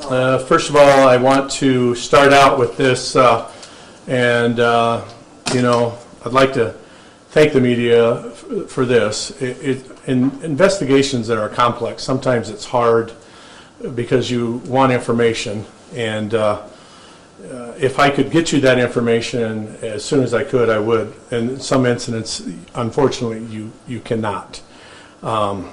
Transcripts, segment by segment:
First of all, I want to start out with this, and I'd like to thank the media for this. In investigations that are complex, sometimes it's hard because you want information, and if I could get you that information as soon as I could, I would. In some incidents, unfortunately, you cannot. And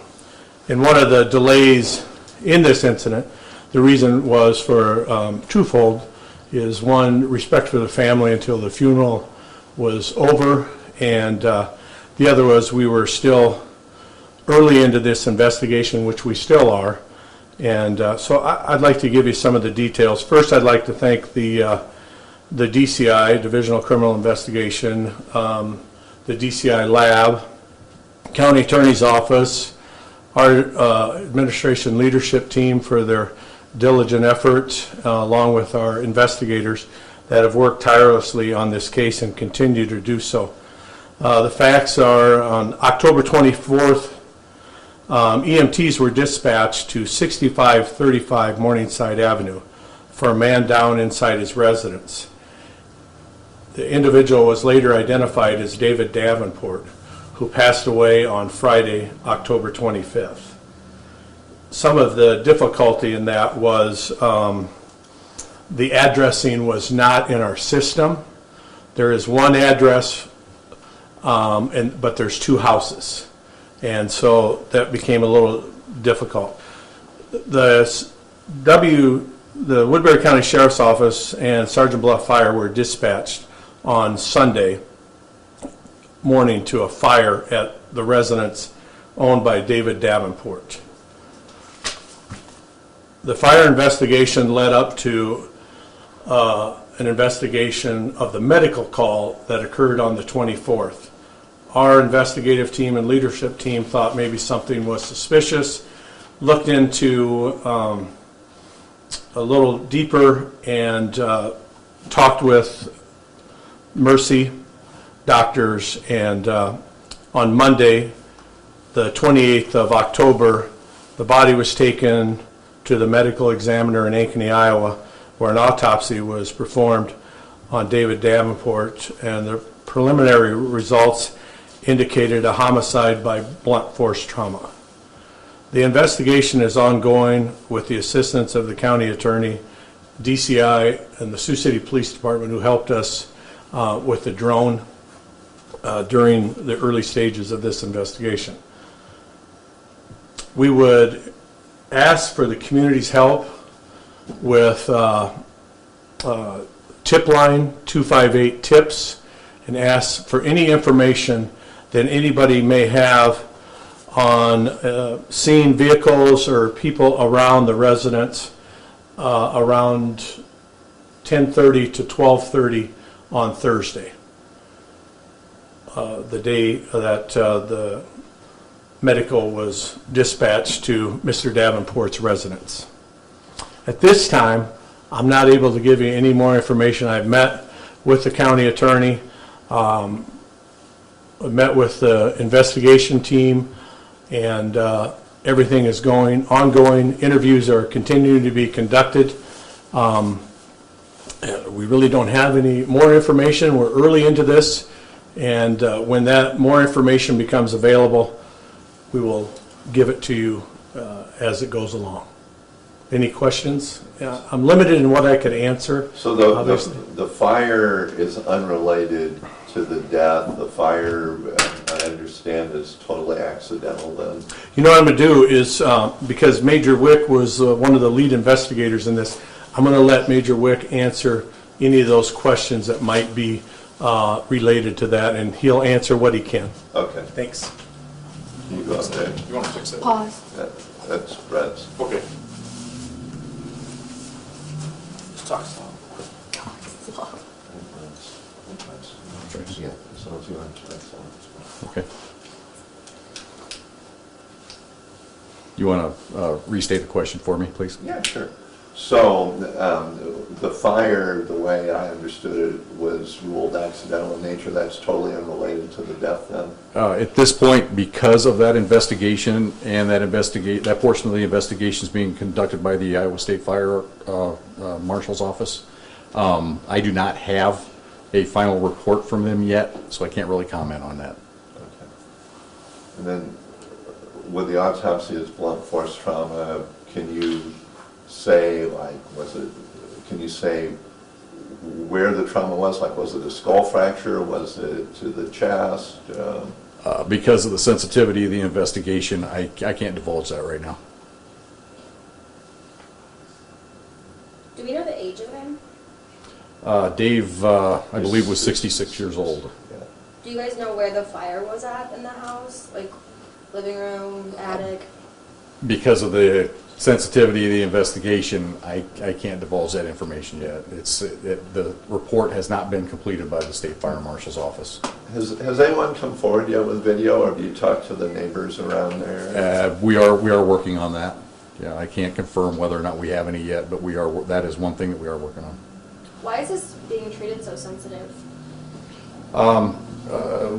one of the delays in this incident, the reason was for twofold, is one, respect for the family until the funeral was over, and the other was we were still early into this investigation, which we still are. And so I'd like to give you some of the details. First, I'd like to thank the DCI, Divisional Criminal Investigation, the DCI Lab, County Attorney's Office, our administration leadership team for their diligent effort, along with our investigators that have worked tirelessly on this case and continue to do so. The facts are on October 24th, EMTs were dispatched to 6535 Morningside Avenue for a man down inside his residence. The individual was later identified as David Davenport, who passed away on Friday, October 25th. Some of the difficulty in that was the addressing was not in our system. There is one address, but there's two houses. And so that became a little difficult. The Woodbury County Sheriff's Office and Sergeant Bluff Fire were dispatched on Sunday morning to a fire at the residence owned by David Davenport. The fire investigation led up to an investigation of the medical call that occurred on the 24th. Our investigative team and leadership team thought maybe something was suspicious, looked into a little deeper, and talked with Mercy doctors, and on Monday, the 28th of October, the body was taken to the medical examiner in Ankeny, Iowa, where an autopsy was performed on David Davenport, and the preliminary results indicated a homicide by blunt force trauma. The investigation is ongoing with the assistance of the county attorney, DCI, and the Sioux City Police Department, who helped us with the drone during the early stages of this investigation. We would ask for the community's help with tip line 258 tips, and ask for any information that anybody may have on seeing vehicles or people around the residence around 10:30 to 12:30 on Thursday, the day that the medical was dispatched to Mr. Davenport's residence. At this time, I'm not able to give you any more information. I've met with the county attorney, I've met with the investigation team, and everything is ongoing. Interviews are continuing to be conducted. We really don't have any more information. We're early into this, and when that more information becomes available, we will give it to you as it goes along. Any questions? I'm limited in what I could answer. So the fire is unrelated to the death. The fire, I understand, is totally accidental then? You know what I'm going to do is, because Major Wick was one of the lead investigators in this, I'm going to let Major Wick answer any of those questions that might be related to that, and he'll answer what he can. Okay. Thanks. You go ahead. You want to fix that? Pause. That's Brett's. Okay. Just talk slow. Yeah, as long as you understand. Okay. You want to restate the question for me, please? Yeah, sure. So the fire, the way I understood it, was ruled accidental in nature. That's totally unrelated to the death then? At this point, because of that investigation and that portion of the investigation is being conducted by the Iowa State Fire Marshal's Office, I do not have a final report from them yet, so I can't really comment on that. Okay. And then with the autopsy as blunt force trauma, can you say, like, can you say where the trauma was? Like, was it a skull fracture? Was it to the chest? Because of the sensitivity of the investigation, I can't divulge that right now. Do we know the age of him? Dave, I believe, was 66 years old. Yeah. Do you guys know where the fire was at in the house? Like living room, attic? Because of the sensitivity of the investigation, I can't divulge that information yet. The report has not been completed by the State Fire Marshal's Office. Has anyone come forward yet with video, or have you talked to the neighbors around there? We are working on that. Yeah, I can't confirm whether or not we have any yet, but that is one thing that we are working on. Why is this being treated so sensitive?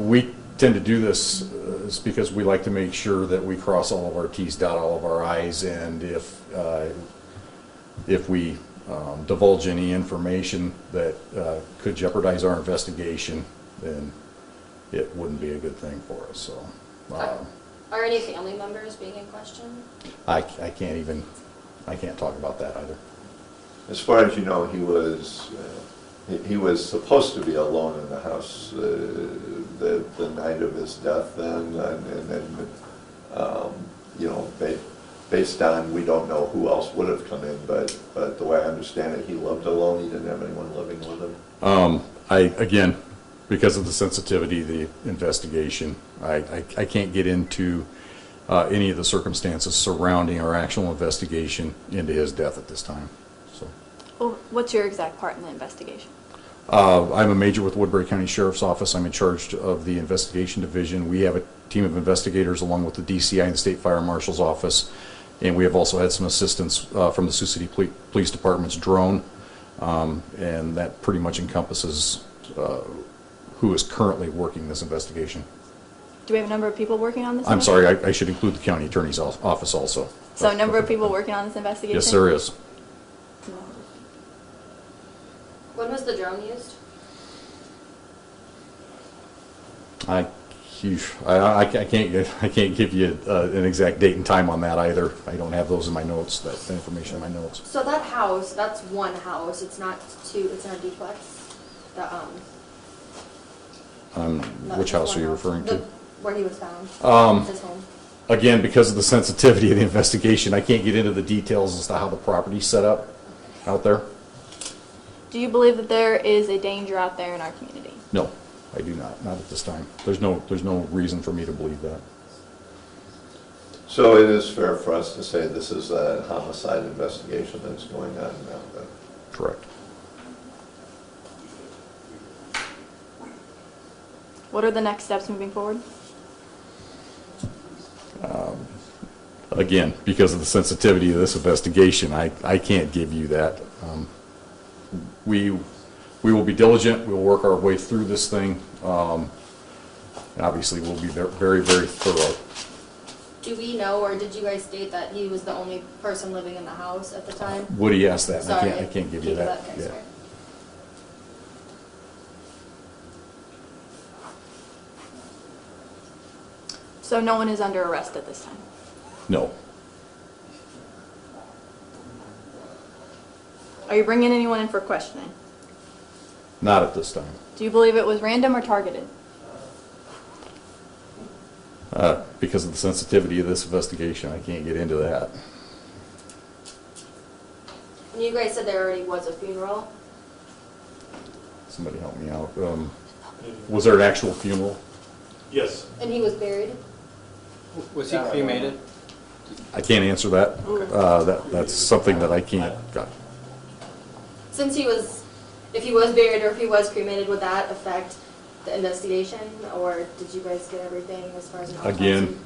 We tend to do this is because we like to make sure that we cross all of our T's, dot all of our I's, and if we divulge any information that could jeopardize our investigation, then it wouldn't be a good thing for us. So, Are any family members being in question? I can't talk about that either. As far as you know, he was supposed to be alone in the house the night of his death then, and then, you know, based on, we don't know who else would have come in, but the way I understand it, he lived alone. He didn't have anyone living with him. Again, because of the sensitivity of the investigation, I can't get into any of the circumstances surrounding our actual investigation into his death at this time. So, Well, what's your exact part in the investigation? I'm a major with Woodbury County Sheriff's Office. I'm in charge of the investigation division. We have a team of investigators along with the DCI and the State Fire Marshal's Office, and we have also had some assistance from the Sioux City Police Department's drone, and that pretty much encompasses who is currently working this investigation. Do we have a number of people working on this? I'm sorry, I should include the county attorney's office also. So a number of people working on this investigation? Yes, there is. When was the drone used? I can't give you an exact date and time on that either. I don't have those in my notes, that information in my notes. So that house, that's one house. It's not two. It's not a duplex. The not Which just house one are you referring to? Where he was found. His home. Again, because of the sensitivity of the investigation, I can't get into the details as to how the property's set up out there. Do you believe that there is a danger out there in our community? No, I do not. Not at this time. There's no reason for me to believe that. So it is fair for us to say this is a homicide investigation that's going on now then? Correct. What are the next steps moving forward? Again, because of the sensitivity of this investigation, I can't give you that. We will be diligent. We will work our way through this thing. And obviously, we'll be very, very thorough. Do we know, or did you guys state that he was the only person living in the house at the time? Woody asked that, and Sorry, I can't give you that. Okay, Yeah. sorry. So no one is under arrest at this time? No. Are you bringing anyone in for questioning? Not at this time. Do you believe it was random or targeted? Because of the sensitivity of this investigation, I can't get into that. And you guys said there already was a funeral. Somebody help me out. Was there an actual funeral? Yes. And he was buried? Was he cremated? I can't answer that. That's something that I can't. Since he was, if he was buried or if he was cremated, would that affect the investigation, or did you guys get everything as far as an autopsy? Again,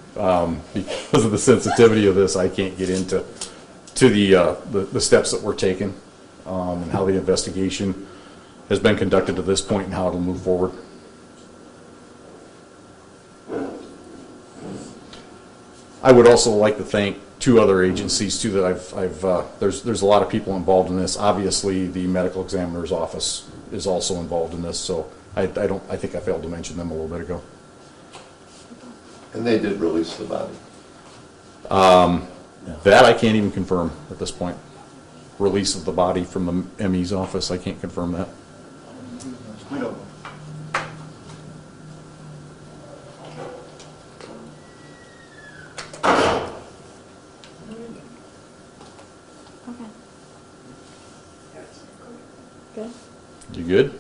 because of the sensitivity of this, I can't get into the steps that we're taking. and how the investigation has been conducted to this point and how it'll move forward. I would also like to thank two other agencies too that there's a lot of people involved in this. Obviously, the medical examiner's office is also involved in this, so I think I failed to mention them a little bit ago. And they did release the body. That I can't even confirm at this point. Release of the body from the ME's office, I can't confirm that. We don't know. Okay. Good. You good?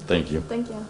Thank you. Thank you.